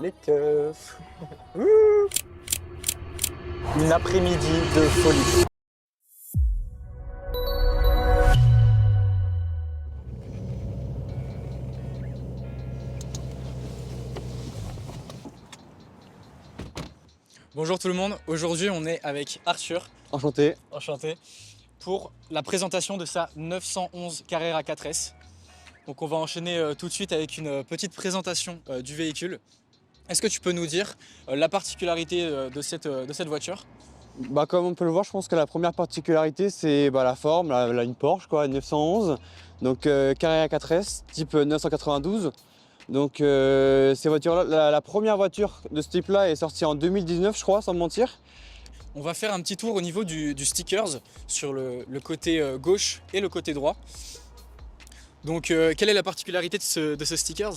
les keufs. Ouh. Une après-midi de folie. Bonjour tout le monde, aujourd'hui on est avec Arthur, Enchanté. enchanté, pour la présentation de sa 911 Carrera 4S. Donc on va enchaîner tout de suite avec une petite présentation du véhicule. Est-ce que tu peux nous dire la particularité de cette voiture? Comme on peut le voir, je pense que la première particularité, c'est la forme, une Porsche, quoi, une 911. Donc Carrera 4S, type 992. Donc ces voitures-là, la première voiture de ce type-là est sortie en 2019, je crois, sans me mentir. On va faire un petit tour au niveau du stickers sur le côté gauche et le côté droit. Donc quelle est la particularité de ce stickers?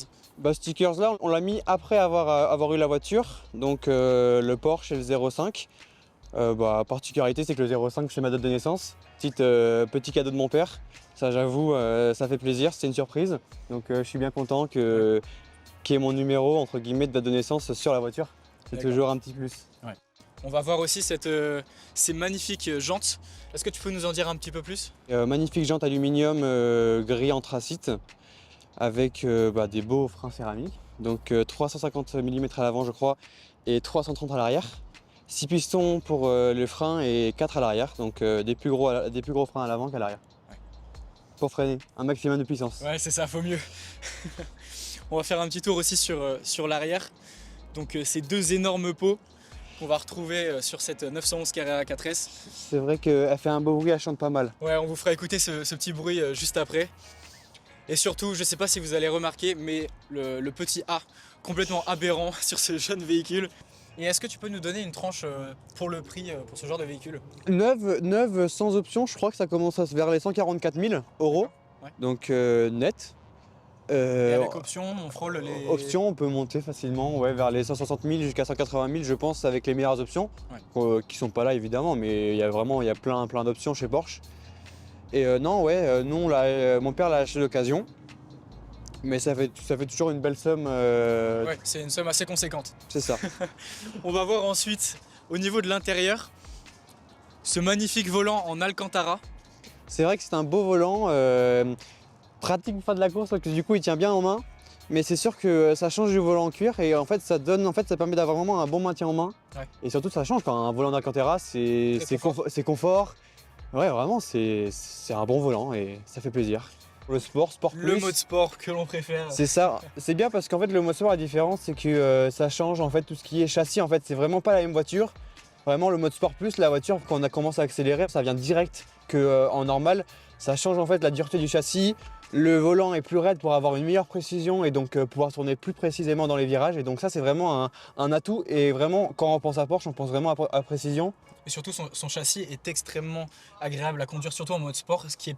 Stickers là, on l'a mis après avoir eu la voiture, donc le Porsche et le 05. Particularité, c'est que le 05 c'est ma date de naissance. Petit cadeau de mon père. Ça, j'avoue, ça fait plaisir, c'est une surprise. Donc je suis bien content qu'il y ait mon numéro entre guillemets de date de naissance sur la voiture. C'est toujours un petit plus. Ouais. On va voir aussi ces magnifiques jantes. Est-ce que tu peux nous en dire un petit peu plus? Magnifique jante aluminium gris anthracite avec des beaux freins céramiques. Donc 350 mm à l'avant je crois et 330 à l'arrière. 6 pistons pour le frein et 4 à l'arrière, donc des plus gros freins à l'avant qu'à l'arrière. Ouais. Pour freiner, un maximum de puissance. Ouais, c'est ça, faut mieux. On va faire un petit tour aussi sur l'arrière. Donc ces deux énormes pots qu'on va retrouver sur cette 911 Carrera 4S. C'est vrai qu'elle fait un beau bruit, elle chante pas mal. Ouais, on vous fera écouter ce petit bruit juste après. Et surtout, je sais pas si vous allez remarquer, mais le petit A complètement aberrant sur ce jeune véhicule. Et est-ce que tu peux nous donner une tranche pour le prix pour ce genre de véhicule? Neuve sans option, je crois que ça commence vers les 144 000 €, ouais. Donc net. Et avec option, on frôle les... Option, on peut monter facilement vers les 160 000 jusqu'à 180 000, je pense, avec les meilleures options, qui sont pas là évidemment, mais il y a plein d'options chez Porsche. Et nous, mon père l'a acheté d'occasion. Mais ça fait toujours une belle somme. Ouais, c'est une somme assez conséquente. C'est ça. On va voir ensuite, au niveau de l'intérieur, ce magnifique volant en Alcantara. C'est vrai que c'est un beau volant, pratique pour faire de la course parce que du coup il tient bien en main. Mais c'est sûr que ça change du volant en cuir et ça permet d'avoir vraiment un bon maintien en main. Ouais. Et surtout ça change quand un volant d'Alcantara, c'est confort. Ouais, vraiment c'est un bon volant et ça fait plaisir. Le sport plus. Le mode sport que l'on préfère. C'est ça, c'est bien parce qu'en fait le mode sport, la différence c'est que ça change en fait tout ce qui est châssis, en fait c'est vraiment pas la même voiture. Vraiment le mode sport plus, la voiture quand on a commencé à accélérer, ça vient direct qu'en normal. Ça change en fait la dureté du châssis, le volant est plus raide pour avoir une meilleure précision et donc pouvoir tourner plus précisément dans les virages. Et donc ça c'est vraiment un atout et vraiment quand on pense à Porsche, on pense vraiment à précision. Et surtout son châssis est extrêmement agréable à conduire, surtout en mode sport, ce qui est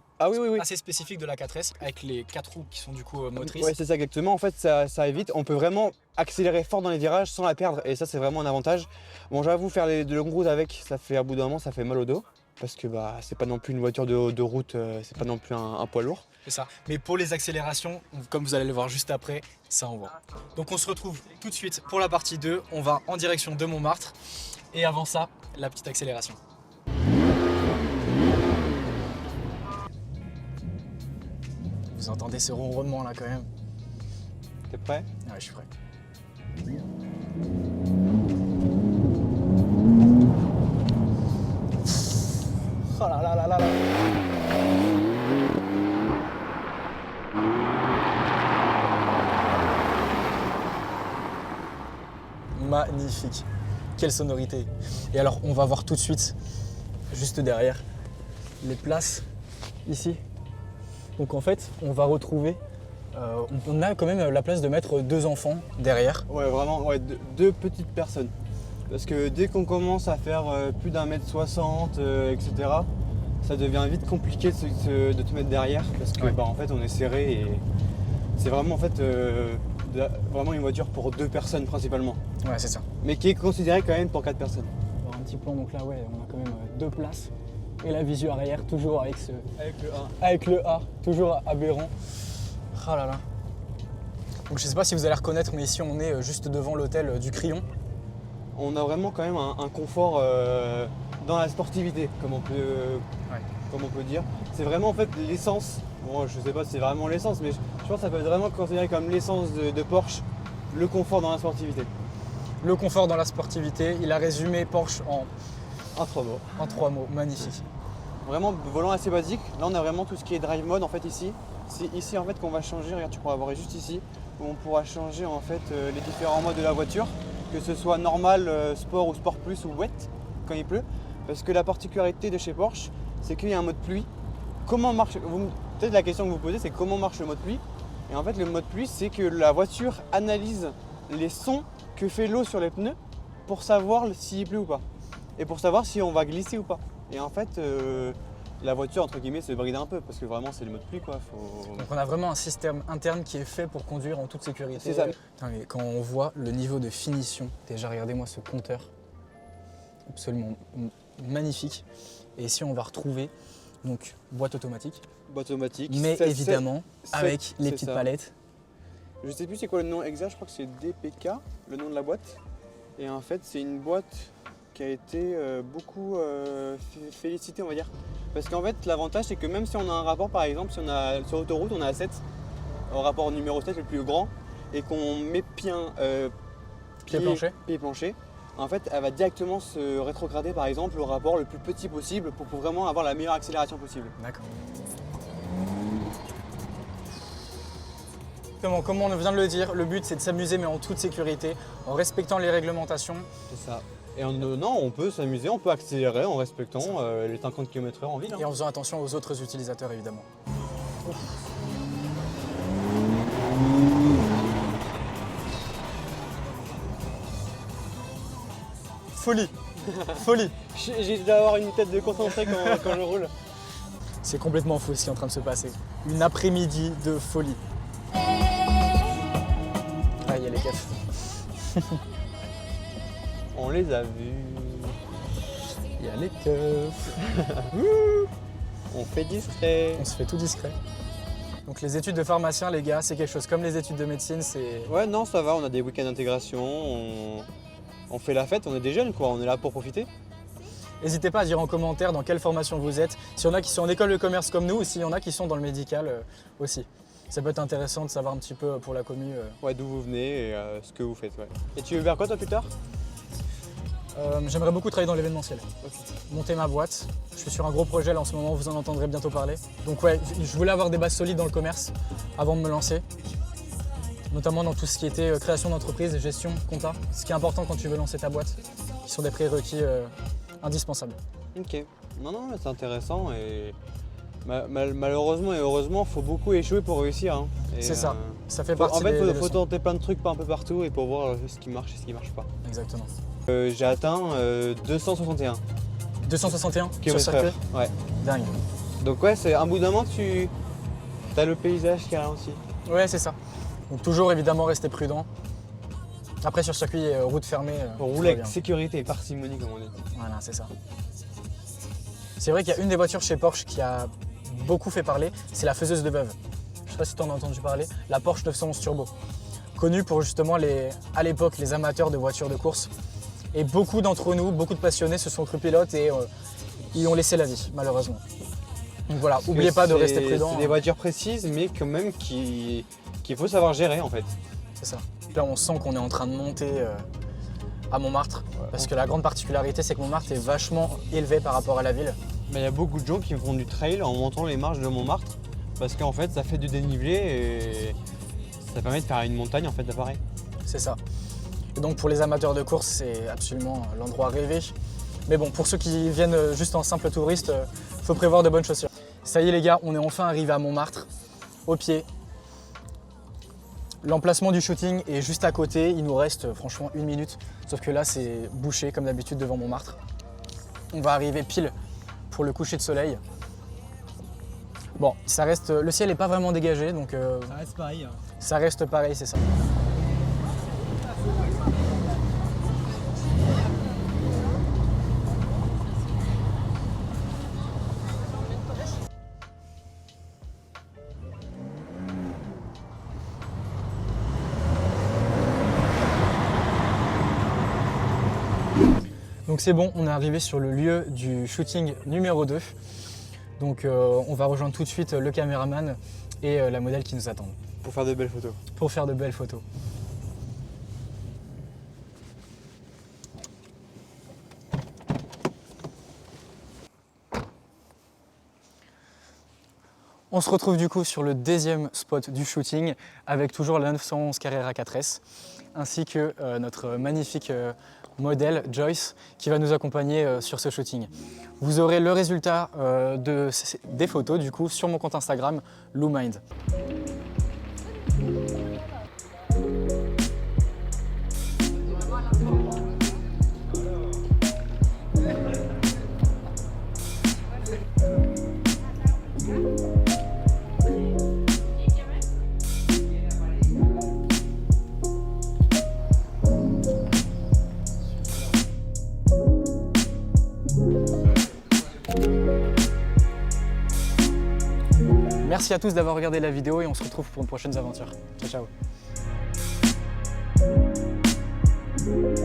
assez spécifique de la 4S, avec les 4 roues qui sont du coup motrices. Ouais, c'est ça exactement, en fait ça évite, on peut vraiment accélérer fort dans les virages sans la perdre et ça c'est vraiment un avantage. Bon, j'avoue, faire de longues routes avec, ça fait à bout d'un moment, ça fait mal au dos. Parce que c'est pas non plus une voiture de route, c'est pas non plus un poids lourd. C'est ça, mais pour les accélérations, comme vous allez le voir juste après, ça envoie. Donc on se retrouve tout de suite pour la partie 2, on va en direction de Montmartre. Et avant ça, la petite accélération. Vous entendez ce ronronnement là quand même? T'es prêt? Ouais, je suis prêt. Oh là là là là là. Magnifique. Quelle sonorité. Et alors on va voir tout de suite, juste derrière, les places ici. Donc en fait, on va retrouver, on a quand même la place de mettre 2 enfants derrière. Ouais, vraiment, deux petites personnes. Parce que dès qu'on commence à faire plus d'1m60, etc., ça devient vite compliqué de te mettre derrière parce que en fait on est serré et c'est vraiment vraiment une voiture pour 2 personnes principalement. Ouais, c'est ça. Mais qui est considérée quand même pour 4 personnes. Alors, un petit plan, donc là on a quand même 2 places et la visu arrière toujours avec le A. Avec le A, toujours aberrant. Ah là là. Donc je sais pas si vous allez reconnaître, mais ici on est juste devant l'hôtel du Crillon. On a vraiment quand même un confort dans la sportivité, comme on peut dire. C'est vraiment en fait l'essence. Bon, je sais pas si c'est vraiment l'essence, mais je pense que ça peut être vraiment considéré comme l'essence de Porsche, le confort dans la sportivité. Le confort dans la sportivité, il a résumé Porsche En 3 mots. en 3 mots, magnifique. Vraiment volant assez basique. Là on a vraiment tout ce qui est drive mode en fait ici. C'est ici en fait qu'on va changer, regarde tu pourras voir juste ici, où on pourra changer en fait les différents modes de la voiture, que ce soit normal, sport ou sport plus ou wet quand il pleut. Parce que la particularité de chez Porsche, c'est qu'il y a un mode pluie. Comment marche, peut-être la question que vous posez c'est comment marche le mode pluie. Et en fait le mode pluie c'est que la voiture analyse les sons que fait l'eau sur les pneus pour savoir s'il pleut ou pas. Et pour savoir si on va glisser ou pas. Et en fait, la voiture, entre guillemets, se bride un peu parce que vraiment, c'est le mode pluie, quoi. Donc on a vraiment un système interne qui est fait pour conduire en toute sécurité. C'est ça. Putain, mais quand on voit le niveau de finition, déjà regardez-moi ce compteur, absolument magnifique. Et ici on va retrouver donc boîte automatique, Boîte automatique. mais évidemment c'est- avec les c'est petites ça. palettes. Je sais plus c'est quoi le nom exact, je crois que c'est DPK, le nom de la boîte. Et en fait, c'est une boîte qui a été beaucoup félicitée, on va dire. Parce qu'en fait, l'avantage, c'est que même si on a un rapport, par exemple, si on a sur autoroute, on a 7, au rapport numéro 7, le plus grand, et qu'on met Pied plancher. pied plancher, en fait, elle va directement se rétrograder, par exemple, au rapport le plus petit possible pour vraiment avoir la meilleure accélération possible. D'accord. Comme on vient de le dire, le but c'est de s'amuser mais en toute sécurité, en respectant les réglementations. C'est ça. Et non, on peut s'amuser, on peut accélérer en respectant les 50 km/h en ville. hein. Et en faisant attention aux autres utilisateurs évidemment. Folie. Folie. J'ai dû avoir une tête de concentré quand je roule. C'est complètement fou ce qui est en train de se passer. Une après-midi de folie. Ah, il y a les keufs. On les a vus. Il y a les keufs. On fait discret. On se fait tout discret. Donc les études de pharmacien, les gars, c'est quelque chose comme les études de médecine, c'est... Ouais, non, ça va, on a des week-ends d'intégration, on fait la fête, on est des jeunes quoi, on est là pour profiter. N'hésitez pas à dire en commentaire dans quelle formation vous êtes, s'il y en a qui sont en école de commerce comme nous ou s'il y en a qui sont dans le médical aussi. Ça peut être intéressant de savoir un petit peu pour la commu. Ouais, d'où vous venez et ce que vous faites. Ouais. Et tu veux faire quoi toi plus tard? J'aimerais beaucoup travailler dans l'événementiel. Ok. Monter ma boîte. Je suis sur un gros projet là en ce moment, vous en entendrez bientôt parler. Donc ouais, je voulais avoir des bases solides dans le commerce avant de me lancer. Notamment dans tout ce qui était création d'entreprise, gestion, compta. Ce qui est important quand tu veux lancer ta boîte, qui sont des prérequis indispensables. Ok. Non, mais c'est intéressant et malheureusement et heureusement, il faut beaucoup échouer pour réussir. Hein. Et, C'est ça. Ça fait En partie fait, des il faut leçons. tenter plein de trucs pas un peu partout et pour voir ce qui marche et ce qui marche pas. Exactement. J'ai atteint 261 261 sur km/h. circuit. Ouais. Dingue. Donc ouais, c'est un bout d'un moment tu as le paysage qui ralentit. Ouais, c'est ça. Donc toujours évidemment rester prudent. Après sur circuit, route fermée. Pour tout rouler va avec bien. sécurité et parcimonie comme on dit. Voilà, c'est ça. C'est vrai qu'il y a une des voitures chez Porsche qui a beaucoup fait parler, c'est la faiseuse de veuve. Je sais pas si tu en as entendu parler, la Porsche 911 Turbo. Connue pour justement à l'époque les amateurs de voitures de course. Et beaucoup d'entre nous, beaucoup de passionnés se sont cru pilotes et y ont laissé la vie, malheureusement. Donc voilà, n'oubliez pas de rester prudent. C'est des voitures précises mais quand même qu'il faut savoir gérer en fait. C'est ça. Là, on sent qu'on est en train de monter à Montmartre. Parce que la grande particularité, c'est que Montmartre est vachement élevé par rapport à la ville. Mais il y a beaucoup de gens qui font du trail en montant les marches de Montmartre parce qu'en fait ça fait du dénivelé et ça permet de faire une montagne en fait d'appareil. C'est ça. Et donc pour les amateurs de course, c'est absolument l'endroit rêvé. Mais bon, pour ceux qui viennent juste en simple touriste, faut prévoir de bonnes chaussures. Ça y est les gars, on est enfin arrivé à Montmartre, au pied. L'emplacement du shooting est juste à côté, il nous reste franchement 1 minute. Sauf que là, c'est bouché comme d'habitude devant Montmartre. On va arriver pile pour le coucher de soleil. Bon, ça reste, le ciel n'est pas vraiment dégagé, donc Ça reste pareil. Hein. ça reste pareil, c'est ça. Donc c'est bon, on est arrivé sur le lieu du shooting numéro 2. Donc on va rejoindre tout de suite le caméraman et la modèle qui nous attendent. Pour faire de belles photos. Pour faire de belles photos. On se retrouve du coup sur le deuxième spot du shooting avec toujours la 911 Carrera 4S ainsi que notre magnifique modèle Joyce qui va nous accompagner sur ce shooting. Vous aurez le résultat des photos du coup sur mon compte Instagram LouMind. Merci à tous d'avoir regardé la vidéo et on se retrouve pour une prochaine aventure. Ciao ciao.